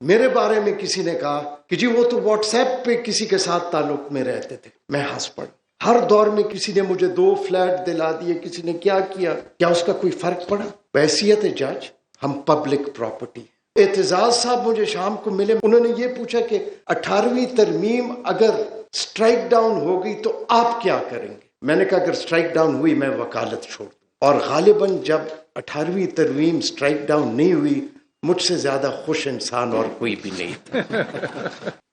میرے بارے میں کسی نے کہا کہ جی وہ تو واٹس ایپ پہ کسی کے ساتھ تعلق میں رہتے تھے، میں ہنس پڑا۔ ہر دور میں کسی نے مجھے 2 فلیٹ دلا دیے، کسی نے کیا کیا، کیا اس کا کوئی فرق پڑا؟ بحیثیت جج ہم پبلک پراپرٹی۔ اعتزاز صاحب مجھے شام کو ملے، انہوں نے یہ پوچھا کہ 18ویں ترمیم اگر سٹرائک ڈاؤن ہو گئی تو آپ کیا کریں گے؟ میں نے کہا اگر سٹرائک ڈاؤن ہوئی میں وکالت چھوڑ دوں، اور غالباً جب 18ویں ترمیم سٹرائک ڈاؤن نہیں ہوئی مجھ سے زیادہ خوش انسان اور کوئی بھی نہیں تھا۔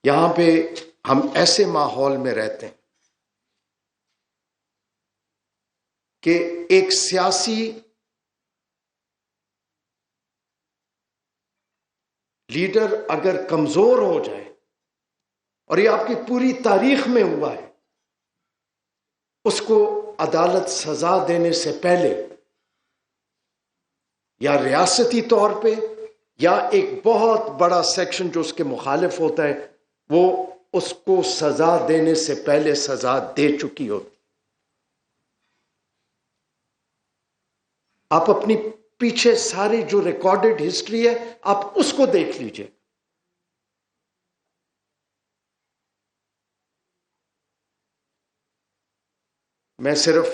یہاں پہ ہم ایسے ماحول میں رہتے ہیں کہ ایک سیاسی لیڈر اگر کمزور ہو جائے، اور یہ آپ کی پوری تاریخ میں ہوا ہے، اس کو عدالت سزا دینے سے پہلے یا ریاستی طور پہ یا ایک بہت بڑا سیکشن جو اس کے مخالف ہوتا ہے وہ اس کو سزا دینے سے پہلے سزا دے چکی ہوتی۔ آپ اپنی پیچھے ساری جو ریکارڈڈ ہسٹری ہے آپ اس کو دیکھ لیجئے۔ میں صرف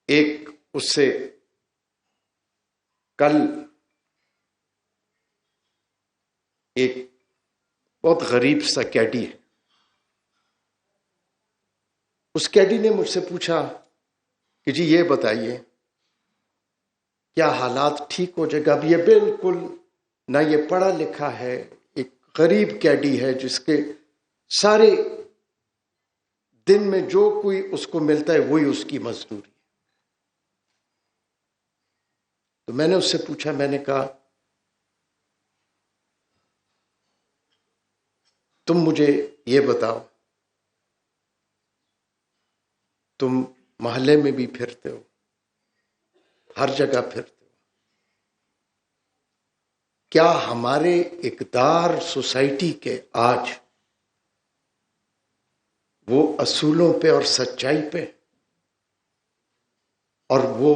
ایک اس سے کل ایک بہت غریب سا کیڈی ہے، اس کیڈی نے مجھ سے پوچھا کہ جی یہ بتائیے کیا حالات ٹھیک ہو جائے گا؟ اب یہ بالکل نہ یہ پڑھا لکھا ہے، ایک غریب کیڈی ہے جس کے سارے دن میں جو کوئی اس کو ملتا ہے وہی اس کی مزدوری۔ تو میں نے اس سے پوچھا، میں نے کہا تم مجھے یہ بتاؤ، تم محلے میں بھی پھرتے ہو، ہر جگہ پھرتے ہو، کیا ہمارے اقدار سوسائٹی کے آج وہ اصولوں پہ اور سچائی پہ اور وہ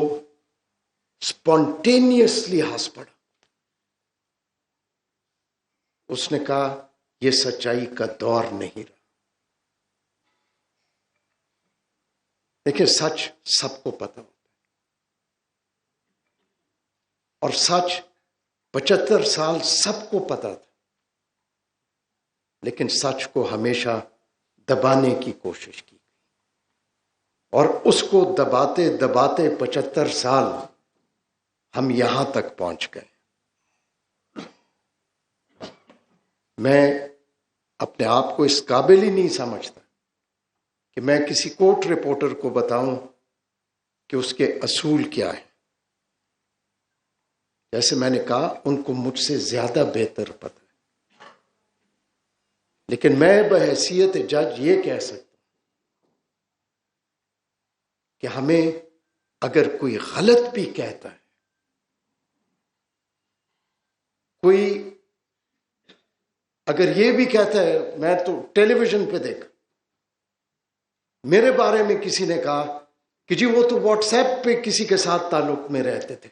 سپونٹینیسلی ہنس پڑا؟ اس نے کہا یہ سچائی کا دور نہیں رہا۔ دیکھیں سچ سب کو پتہ ہوتا ہے، اور سچ 75 سال سب کو پتہ تھا، لیکن سچ کو ہمیشہ دبانے کی کوشش کی، اور اس کو دباتے دباتے 75 سال ہم یہاں تک پہنچ گئے۔ میں اپنے آپ کو اس قابل ہی نہیں سمجھتا کہ میں کسی کورٹ رپورٹر کو بتاؤں کہ اس کے اصول کیا ہیں۔ جیسے میں نے کہا ان کو مجھ سے زیادہ بہتر پتہ ہے، لیکن میں بحیثیت جج یہ کہہ سکتا ہوں کہ ہمیں اگر کوئی غلط بھی کہتا ہے، کوئی اگر یہ بھی کہتا ہے، میں تو ٹیلی ویژن پہ دیکھا، میرے بارے میں کسی نے کہا کہ جی وہ تو واٹس ایپ پہ کسی کے ساتھ تعلق میں رہتے تھے،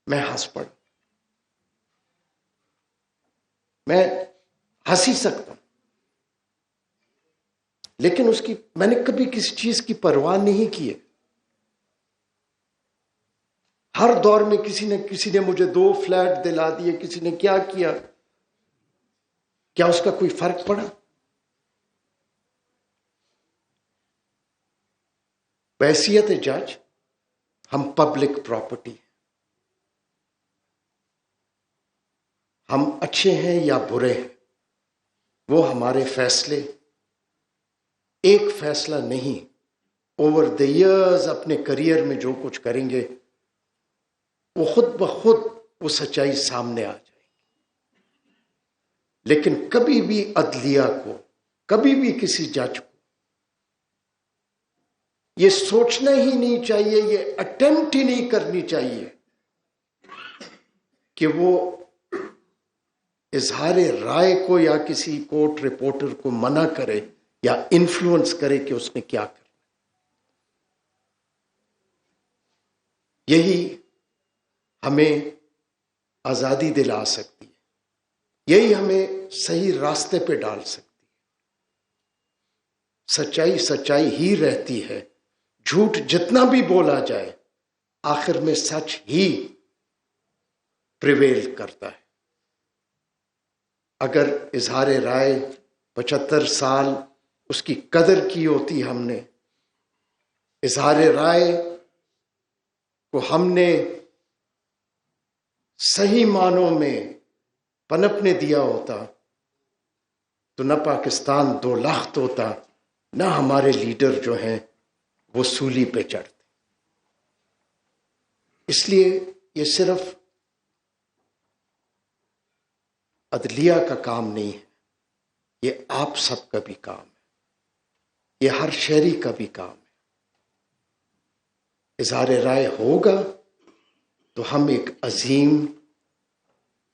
میں ہنس پڑا۔ میں ہنس ہی سکتا ہوں، لیکن اس کی میں نے کبھی کسی چیز کی پرواہ نہیں کی ہے۔ ہر دور میں کسی نے مجھے 2 فلیٹ دلا دیے، کسی نے کیا کیا، کیا اس کا کوئی فرق پڑا؟ بحیثیت جج ہم پبلک پراپرٹی، ہم اچھے ہیں یا برے ہیں وہ ہمارے فیصلے ایک فیصلہ نہیں، اوور دی ایئرز اپنے کریئر میں جو کچھ کریں گے وہ خود بخود وہ سچائی سامنے آ جائے گی۔ لیکن کبھی بھی عدلیہ کو، کبھی بھی کسی جج کو یہ سوچنا ہی نہیں چاہیے، یہ اٹیمپٹ ہی نہیں کرنی چاہیے کہ وہ اظہار رائے کو یا کسی کورٹ رپورٹر کو منع کرے یا انفلوئنس کرے کہ اس نے کیا کرنا۔ یہی ہمیں آزادی دلا سکتی ہے۔ یہی ہمیں صحیح راستے پہ ڈال سکتی ہے۔ سچائی سچائی ہی رہتی ہے، جھوٹ جتنا بھی بولا جائے آخر میں سچ ہی پریویل کرتا ہے۔ اگر اظہار رائے 75 سال اس کی قدر کی ہوتی، ہم نے اظہار رائے کو ہم نے صحیح معنوں میں پنپنے دیا ہوتا تو نہ پاکستان 2 لاکھ ہوتا، نہ ہمارے لیڈر جو ہیں وہ سولی پہ چڑھتے۔ اس لیے یہ صرف عدلیہ کا کام نہیں ہے، یہ آپ سب کا بھی کام ہے، یہ ہر شہری کا بھی کام ہے۔ اظہار رائے ہوگا تو ہم ایک عظیم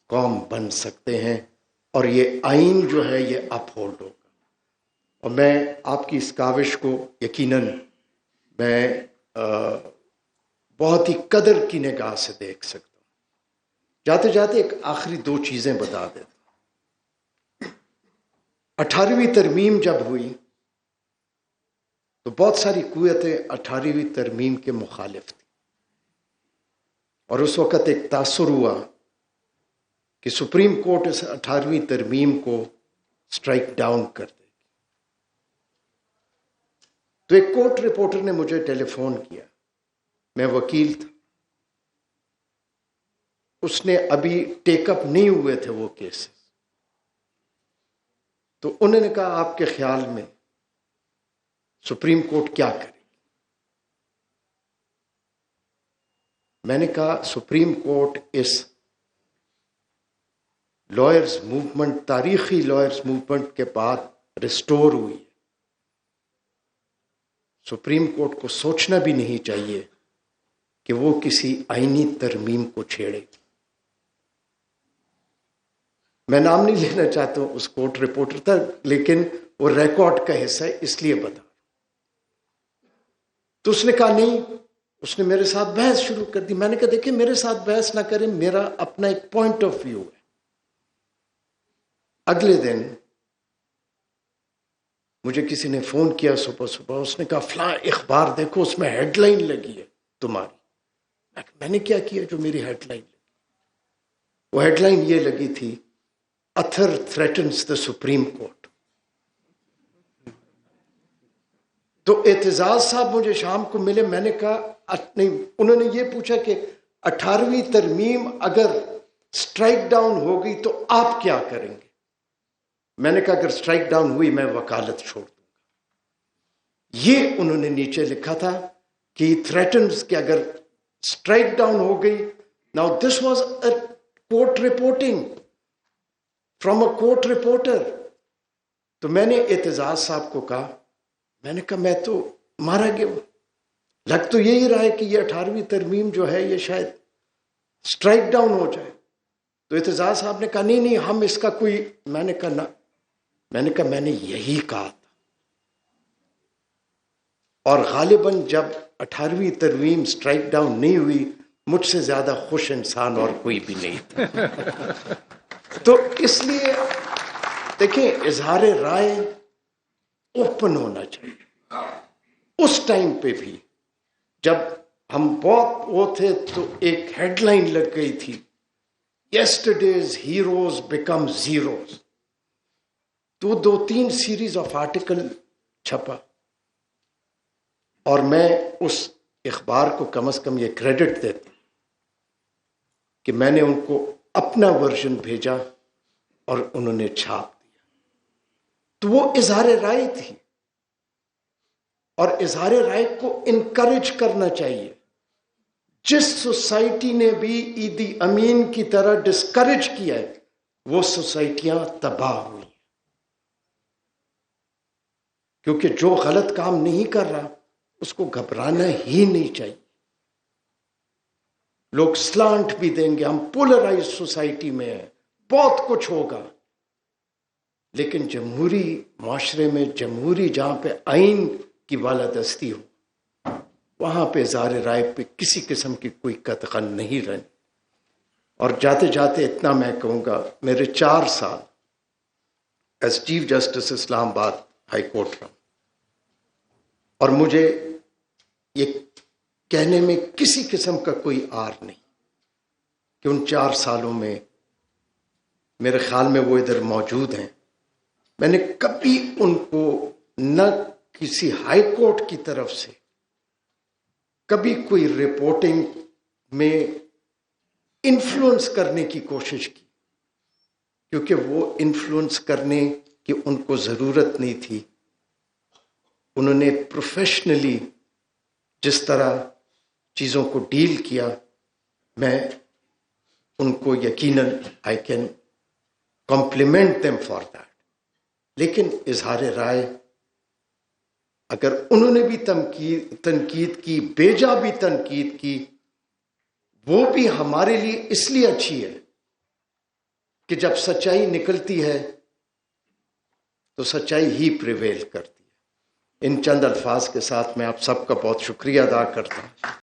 قوم بن سکتے ہیں، اور یہ آئین جو ہے یہ اپ ہولڈ ہوگا۔ اور میں آپ کی اس کاوش کو یقیناً میں بہت ہی قدر کی نگاہ سے دیکھ سکتا ہوں۔ جاتے جاتے ایک آخری 2 چیزیں بتا دیتا ہوں۔ 18ویں ترمیم جب ہوئی تو بہت ساری قوتیں 18ویں ترمیم کے مخالف تھیں، اور اس وقت ایک تاثر ہوا کہ سپریم کورٹ اس 18ویں ترمیم کو سٹرائک ڈاؤن کر دے گی۔ تو ایک کورٹ رپورٹر نے مجھے ٹیلی فون کیا، میں وکیل تھا، اس نے ابھی ٹیک اپ نہیں ہوئے تھے وہ کیسز، تو انہوں نے کہا آپ کے خیال میں سپریم کورٹ کیا کرے؟ میں نے کہا سپریم کورٹ اس لائرز موومنٹ، تاریخی لائرز موومنٹ کے بعد ریسٹور ہوئی ہے، سپریم کورٹ کو سوچنا بھی نہیں چاہیے کہ وہ کسی آئینی ترمیم کو چھیڑے۔ میں نام نہیں لینا چاہتا ہوں، اس کورٹ رپورٹر تھا، لیکن وہ ریکارڈ کا حصہ ہے اس لیے بتا۔ تو اس نے کہا نہیں، اس نے میرے ساتھ بحث شروع کر دی۔ میں نے کہا دیکھیں میرے ساتھ بحث نہ کریں، میرا اپنا ایک پوائنٹ آف ویو ہے۔ اگلے دن مجھے کسی نے فون کیا صبح صبح، اس نے کہا فلاں اخبار دیکھو اس میں ہیڈ لائن لگی ہے تمہاری۔ میں نے کیا کیا جو میری ہیڈ لائن لگی؟ وہ ہیڈ لائن یہ لگی تھی، اتھر تھریٹنز دا سپریم کورٹ۔ تو اعتزاز صاحب مجھے شام کو ملے، میں نے کہا نہیں، انہوں نے یہ پوچھا کہ 18ویں ترمیم اگر سٹرائک ڈاؤن ہو گئی تو آپ کیا کریں گے؟ میں نے کہا اگر سٹرائک ڈاؤن ہوئی میں وکالت چھوڑ دوں گا۔ یہ انہوں نے نیچے لکھا تھا کہ تھریٹنز کہ اگر سٹرائک ڈاؤن ہو گئی۔ Now this was a court reporting from a court reporter. تو میں نے اعتزاز صاحب کو کہا، میں نے کہا میں تو مارا گیا ہوں، لگ تو یہی رہا ہے کہ یہ 18ویں ترمیم جو ہے یہ شاید سٹرائک ڈاؤن ہو جائے۔ تو اعتزاز صاحب نے کہا نہیں نہیں ہم اس کا کوئی، میں نے کہا نہ، میں نے کہا میں نے یہی کہا تھا۔ اور غالباً جب 18ویں ترمیم سٹرائک ڈاؤن نہیں ہوئی، مجھ سے زیادہ خوش انسان اور کوئی بھی نہیں تھا۔ تو اس لیے دیکھیں اظہار رائے اوپن ہونا چاہیے۔ اس ٹائم پہ بھی جب ہم بہت وہ تھے تو ایک ہیڈ لائن لگ گئی تھی، یسٹرڈیز ہیروز بیکم زیروز۔ تو 2-3 سیریز آف آرٹیکل چھپا، اور میں اس اخبار کو کم از کم یہ کریڈٹ دیتا کہ میں نے ان کو اپنا ورژن بھیجا اور انہوں نے چھاپ دیا۔ تو وہ اظہار رائے تھی، اور اظہار رائے کو انکریج کرنا چاہیے۔ جس سوسائٹی نے بھی ایدی امین کی طرح ڈسکریج کیا ہے وہ سوسائٹیاں تباہ ہوئی، کیونکہ جو غلط کام نہیں کر رہا اس کو گھبرانا ہی نہیں چاہیے۔ لوگ سلانٹ بھی دیں گے، ہم پولرائز سوسائٹی میں ہیں، بہت کچھ ہوگا، لیکن جمہوری معاشرے میں، جمہوری جہاں پہ آئین کی بالادستی ہو، وہاں پہ اظہار رائے پہ کسی قسم کی کوئی قدغن نہیں رہنی۔ اور جاتے جاتے اتنا میں کہوں گا، میرے 4 سال ایز چیف جسٹس اسلام آباد ہائی کورٹ رہا، اور مجھے یہ کہنے میں کسی قسم کا کوئی آر نہیں کہ ان 4 سالوں میں میرے خیال میں وہ ادھر موجود ہیں، میں نے کبھی ان کو نہ کسی ہائی کورٹ کی طرف سے کبھی کوئی رپورٹنگ میں انفلوئنس کرنے کی کوشش کی، کیونکہ وہ انفلوئنس کرنے کی ان کو ضرورت نہیں تھی۔ انہوں نے پروفیشنلی جس طرح چیزوں کو ڈیل کیا، میں ان کو یقیناً I can complement them for that. لیکن اظہار رائے اگر انہوں نے بھی تنقید کی، بیجا بھی تنقید کی، وہ بھی ہمارے لیے اس لیے اچھی ہے کہ جب سچائی نکلتی ہے تو سچائی ہی پریویل کرتی ہے۔ ان چند الفاظ کے ساتھ میں آپ سب کا بہت شکریہ ادا کرتا ہوں۔